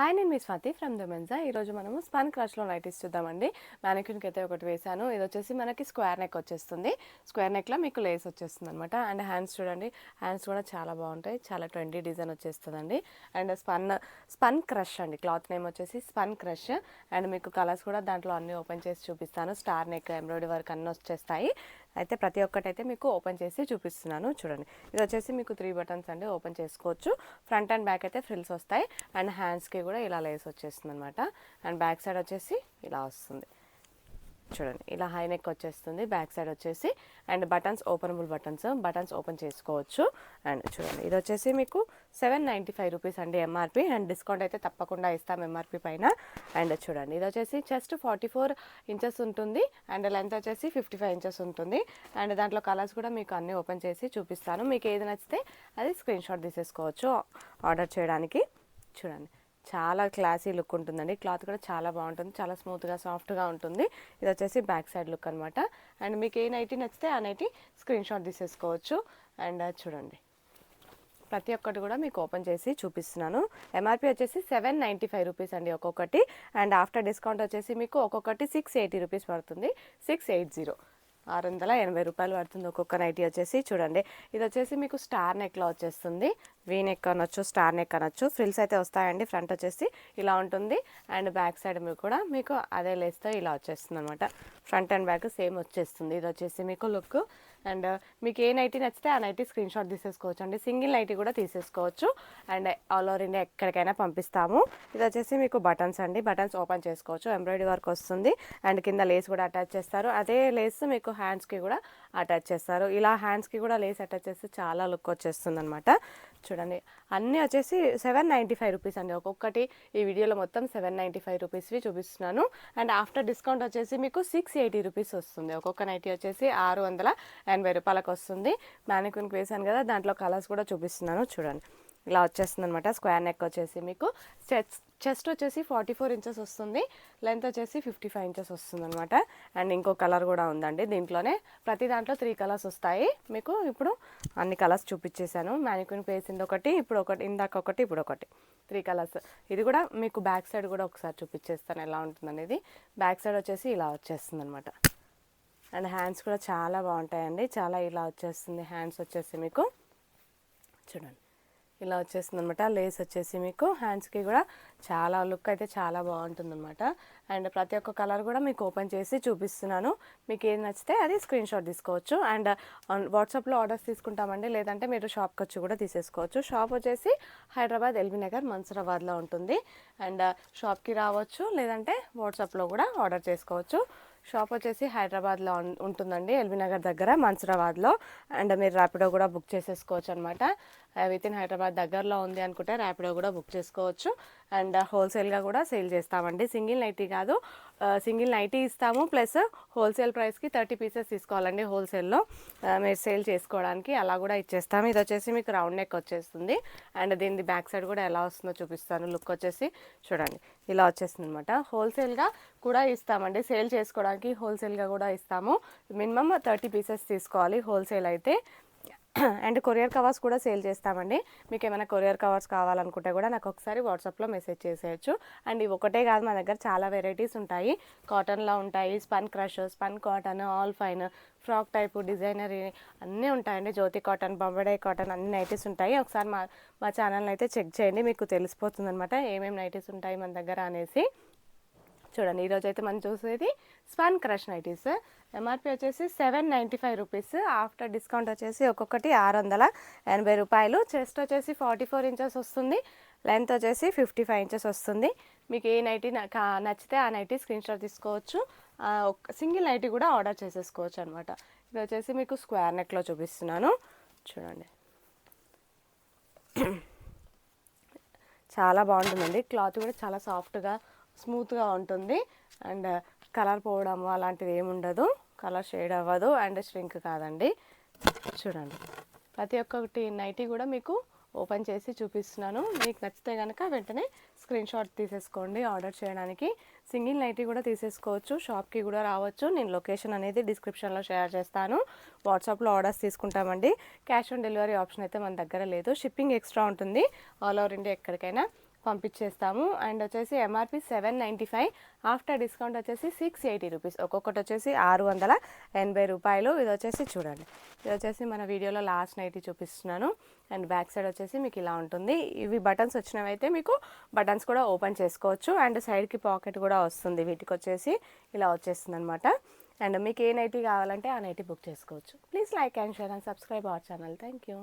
Hi, నేను మీ Swathi from the Mensa. ఈరోజు మనము స్పన్ క్రష్లో నైటీస్ చూద్దామండి. మ్యానిక్యూన్కి అయితే ఒకటి వేసాను. ఇది వచ్చేసి మనకి స్క్వేర్ నెక్ వచ్చేస్తుంది. స్క్వేర్ నెక్లో మీకు లేస్ వచ్చేస్తుంది అనమాట. అండ్ హ్యాండ్స్ చూడండి, హ్యాండ్స్ కూడా చాలా బాగుంటాయి. చాలా ట్రెండీ డిజైన్ వచ్చేస్తుందండి. అండ్ స్పన్ క్రష్ అండి, క్లాత్ నేమ్ వచ్చేసి స్పన్ క్రష్. అండ్ మీకు కలర్స్ కూడా దాంట్లో అన్నీ ఓపెన్ చేసి చూపిస్తాను. స్టార్ నెక్, ఎంబ్రాయిడరీ వర్క్ అన్నీ వచ్చేస్తాయి. అయితే ప్రతి ఒక్కటి అయితే మీకు ఓపెన్ చేసి చూపిస్తున్నాను. చూడండి, ఇది వచ్చేసి మీకు 3 బటన్స్ అండి, ఓపెన్ చేసుకోవచ్చు. ఫ్రంట్ అండ్ బ్యాక్ అయితే ఫ్రిల్స్ వస్తాయి. అండ్ హ్యాండ్స్కి కూడా ఇలా లేస్ వచ్చేస్తుంది అనమాట. అండ్ బ్యాక్ సైడ్ వచ్చేసి ఇలా వస్తుంది. చూడండి, ఇలా హై నెక్ వచ్చేస్తుంది. బ్యాక్ సైడ్ వచ్చేసి and buttons openable buttons open చేసుకోవచ్చు. అండ్ చూడండి, ఇది వచ్చేసి మీకు 795 రూపీస్ అండి ఎంఆర్పి. అండ్ డిస్కౌంట్ అయితే తప్పకుండా ఇస్తాం ఎంఆర్పి పైన. అండ్ చూడండి, ఇది వచ్చేసి చెస్ట్ 44 ఇంచెస్ ఉంటుంది. అండ్ లెంత్ వచ్చేసి 55 ఇంచెస్ ఉంటుంది. అండ్ దాంట్లో కలర్స్ కూడా మీకు అన్నీ ఓపెన్ చేసి చూపిస్తాను. మీకు ఏది నచ్చితే అది స్క్రీన్ షాట్ తీసేసుకోవచ్చు ఆర్డర్ చేయడానికి. చూడండి, చాలా క్లాసీ లుక్ ఉంటుందండి. క్లాత్ కూడా చాలా బాగుంటుంది, చాలా స్మూత్గా సాఫ్ట్గా ఉంటుంది. ఇది వచ్చేసి బ్యాక్ సైడ్ లుక్ అనమాట. అండ్ మీకు ఏ నైటీ నచ్చితే ఆ నైటీ స్క్రీన్ షాట్ తీసేసుకోవచ్చు. అండ్ చూడండి, ప్రతి ఒక్కటి కూడా మీకు ఓపెన్ చేసి చూపిస్తున్నాను. ఎంఆర్పి వచ్చేసి 795 రూపీస్ అండి ఒక్కొక్కటి. అండ్ ఆఫ్టర్ డిస్కౌంట్ వచ్చేసి మీకు ఒక్కొక్కటి 680 రూపీస్ పడుతుంది. 680, 680 రూపాయలు పడుతుంది ఒక్కొక్క నైటీ వచ్చేసి. చూడండి, ఇది వచ్చేసి మీకు స్టార్ నెక్లో వచ్చేస్తుంది. వీ నెక్ అనొచ్చు, స్టార్ నెక్ అనొచ్చు. ఫ్రిల్స్ అయితే వస్తాయండి. ఫ్రంట్ వచ్చేసి ఇలా ఉంటుంది. అండ్ బ్యాక్ సైడ్ కూడా మీకు అదే లేస్తో ఇలా వచ్చేస్తుంది అనమాట. ఫ్రంట్ అండ్ బ్యాక్ సేమ్ వచ్చేస్తుంది. ఇది వచ్చేసి మీకు లుక్. అండ్ మీకు ఏ నైటీ నచ్చితే ఆ నైటీ స్క్రీన్ షాట్ తీసేసుకోవచ్చు అండి. సింగిల్ నైటీ కూడా తీసేసుకోవచ్చు. అండ్ ఆల్ ఓవర్ ఇండియా ఎక్కడికైనా పంపిస్తాము. ఇది వచ్చేసి మీకు బటన్స్ అండి, బటన్స్ ఓపెన్ చేసుకోవచ్చు. ఎంబ్రాయిడరీ వర్క్ వస్తుంది. అండ్ కింద లేస్ కూడా అటాచ్ చేస్తారు. అదే లేస్ మీకు హ్యాండ్స్కి కూడా అటాచ్ చేస్తారు. ఇలా హ్యాండ్స్కి కూడా లేస్ అటాచ్ చేస్తే చాలా లుక్ వచ్చేస్తుంది అనమాట. చూడండి, అన్నీ వచ్చేసి 795 రూపీస్ అండి ఒక్కొక్కటి. ఈ వీడియోలో మొత్తం 795 రూపీస్వి చూపిస్తున్నాను. అండ్ ఆఫ్టర్ డిస్కౌంట్ వచ్చేసి మీకు 680 రూపీస్ వస్తుంది. ఒక్కొక్క నైటీ వచ్చేసి 680 రూపాయలకు వస్తుంది. మ్యానిక్యూన్కి వేసాను కదా, దాంట్లో కలర్స్ కూడా చూపిస్తున్నాను. చూడండి, ఇలా వచ్చేస్తుంది అనమాట. స్క్వేర్ నెక్ వచ్చేసి మీకు చెస్ట్ వచ్చేసి 44 ఇంచెస్ వస్తుంది. లెంత్ వచ్చేసి 55 ఇంచెస్ వస్తుంది అనమాట. అండ్ ఇంకో కలర్ కూడా ఉందండి దీంట్లోనే. ప్రతి దాంట్లో 3 కలర్స్ వస్తాయి మీకు. ఇప్పుడు అన్ని కలర్స్ చూపించేశాను. మ్యానిక్యూన్ వేసింది ఒకటి, ఇప్పుడు ఒకటి, ఇందాక ఒకటి, ఇప్పుడు ఒకటి, 3 కలర్స్. ఇది కూడా మీకు బ్యాక్ సైడ్ కూడా ఒకసారి చూపించేస్తాను ఎలా ఉంటుంది అనేది. బ్యాక్ సైడ్ వచ్చేసి ఇలా వచ్చేస్తుంది అనమాట. అండ్ హ్యాండ్స్ కూడా చాలా బాగుంటాయండి. చాలా ఇలా వచ్చేస్తుంది హ్యాండ్స్ వచ్చేసి మీకు. చూడండి, ఇలా వచ్చేస్తుంది అనమాట. లేస్ వచ్చేసి మీకు హ్యాండ్స్కి కూడా చాలా లుక్ అయితే చాలా బాగుంటుంది అనమాట. అండ్ ప్రతి ఒక్క కలర్ కూడా మీకు ఓపెన్ చేసి చూపిస్తున్నాను. మీకు ఏది నచ్చితే అది స్క్రీన్ షాట్ తీసుకోవచ్చు. అండ్ వాట్సాప్లో ఆర్డర్స్ తీసుకుంటామండి, లేదంటే మీరు షాప్కి వచ్చి కూడా తీసేసుకోవచ్చు. షాప్ వచ్చేసి హైదరాబాద్ ఎల్బీ నగర్ మన్సూరాబాద్లో ఉంటుంది. అండ్ షాప్కి రావచ్చు, లేదంటే వాట్సాప్లో కూడా ఆర్డర్ చేసుకోవచ్చు. షాప్ వచ్చేసి హైదరాబాద్లో ఉంటుందండి, ఎల్బీ నగర్ దగ్గర మన్సూరాబాద్లో. అండ్ మీరు ర్యాపిడో కూడా బుక్ చేసేసుకోవచ్చు అనమాట. విత్ ఇన్ హైదరాబాద్ దగ్గరలో ఉంది అనుకుంటే ర్యాపిడో కూడా బుక్ చేసుకోవచ్చు. అండ్ హోల్సేల్గా కూడా సేల్ చేస్తామండి. సింగిల్ నైటీ కాదు, సింగిల్ నైటీ ఇస్తాము. ప్లస్ హోల్సేల్ ప్రైస్కి 30 పీసెస్ తీసుకోవాలండి హోల్సేల్లో మీరు సేల్ చేసుకోవడానికి. అలా కూడా ఇచ్చేస్తాము. ఇది వచ్చేసి మీకు రౌండ్ నెక్ వచ్చేస్తుంది. అండ్ దీని బ్యాక్ సైడ్ కూడా ఎలా వస్తుందో చూపిస్తాను. లుక్ వచ్చేసి చూడండి, ఇలా వచ్చేస్తుంది అనమాట. హోల్సేల్గా కూడా ఇస్తామండి, సేల్ చేసుకోవడానికి హోల్సేల్గా కూడా ఇస్తాము. మినిమమ్ 30 పీసెస్ తీసుకోవాలి హోల్సేల్ అయితే. అండ్ కొరియర్ కవర్స్ కూడా సేల్ చేస్తామండి. మీకు ఏమైనా కొరియర్ కవర్స్ కావాలనుకుంటే కూడా నాకు ఒకసారి వాట్సాప్లో మెసేజ్ చేసేయచ్చు. అండ్ ఇవి ఒకటే కాదు, మా దగ్గర చాలా వెరైటీస్ ఉంటాయి. కాటన్లో ఉంటాయి, spun crush, spun cotton, all fine, frock type, designer అన్నీ ఉంటాయండి. జ్యోతి కాటన్, బొంబడే కాటన్ అన్ని నైటీస్ ఉంటాయి. ఒకసారి మా ఛానల్ని అయితే చెక్ చేయండి, మీకు తెలిసిపోతుంది అనమాట ఏమేమి నైటీస్ ఉంటాయి మన దగ్గర అనేసి. చూడండి, ఈరోజు అయితే మనం చూసేది స్పన్ క్రష్ నైటీస్. ఎంఆర్పి వచ్చేసి 795 రూపీస్. ఆఫ్టర్ డిస్కౌంట్ వచ్చేసి ఒక్కొక్కటి 680 రూపాయలు. చెస్ట్ వచ్చేసి 44 ఇంచెస్ వస్తుంది. లెంత్ వచ్చేసి 55 ఇంచెస్ వస్తుంది. మీకు ఏ నైటీ నచ్చితే ఆ నైటీ స్క్రీన్ షాట్ తీసుకోవచ్చు. సింగిల్ నైటీ కూడా ఆర్డర్ చేసేసుకోవచ్చు అనమాట. ఇది వచ్చేసి మీకు స్క్వేర్ నెక్లో చూపిస్తున్నాను. చూడండి, చాలా బాగుంటుందండి. క్లాత్ కూడా చాలా సాఫ్ట్గా స్మూత్గా ఉంటుంది. అండ్ కలర్ పోవడం అలాంటిది ఏమి ఉండదు, కలర్ షేడ్ అవ్వదు, అండ్ ష్రింక్ కాదండి. చూడండి, ప్రతి ఒక్కటి నైటీ కూడా మీకు ఓపెన్ చేసి చూపిస్తున్నాను. మీకు నచ్చితే కనుక వెంటనే స్క్రీన్ షాట్ తీసేసుకోండి ఆర్డర్ చేయడానికి. సింగిల్ నైటీ కూడా తీసేసుకోవచ్చు, షాప్కి కూడా రావచ్చు. నేను లొకేషన్ అనేది డిస్క్రిప్షన్లో షేర్ చేస్తాను. వాట్సాప్లో ఆర్డర్స్ తీసుకుంటామండి. క్యాష్ ఆన్ డెలివరీ ఆప్షన్ అయితే మన దగ్గర లేదు. షిప్పింగ్ ఎక్స్ట్రా ఉంటుంది. ఆల్ ఓవర్ ఇండియా ఎక్కడికైనా పంపించేస్తాము. అండ్ వచ్చేసి ఎంఆర్పి 795, ఆఫ్టర్ డిస్కౌంట్ వచ్చేసి 680 రూపీస్. ఒక్కొక్కటి వచ్చేసి 680 రూపాయలు. ఇది వచ్చేసి చూడండి, ఇది వచ్చేసి మన వీడియోలో లాస్ట్ నైట్ చూపిస్తున్నాను. అండ్ బ్యాక్ సైడ్ వచ్చేసి మీకు ఇలా ఉంటుంది. ఇవి బటన్స్ వచ్చినవి అయితే మీకు బటన్స్ కూడా ఓపెన్ చేసుకోవచ్చు. అండ్ సైడ్కి పాకెట్ కూడా వస్తుంది. వీటికి వచ్చేసి ఇలా వచ్చేస్తుంది అనమాట. అండ్ మీకు ఏ నైటీ కావాలంటే ఆ నైటీ బుక్ చేసుకోవచ్చు. Please like and share and subscribe our channel. Thank you.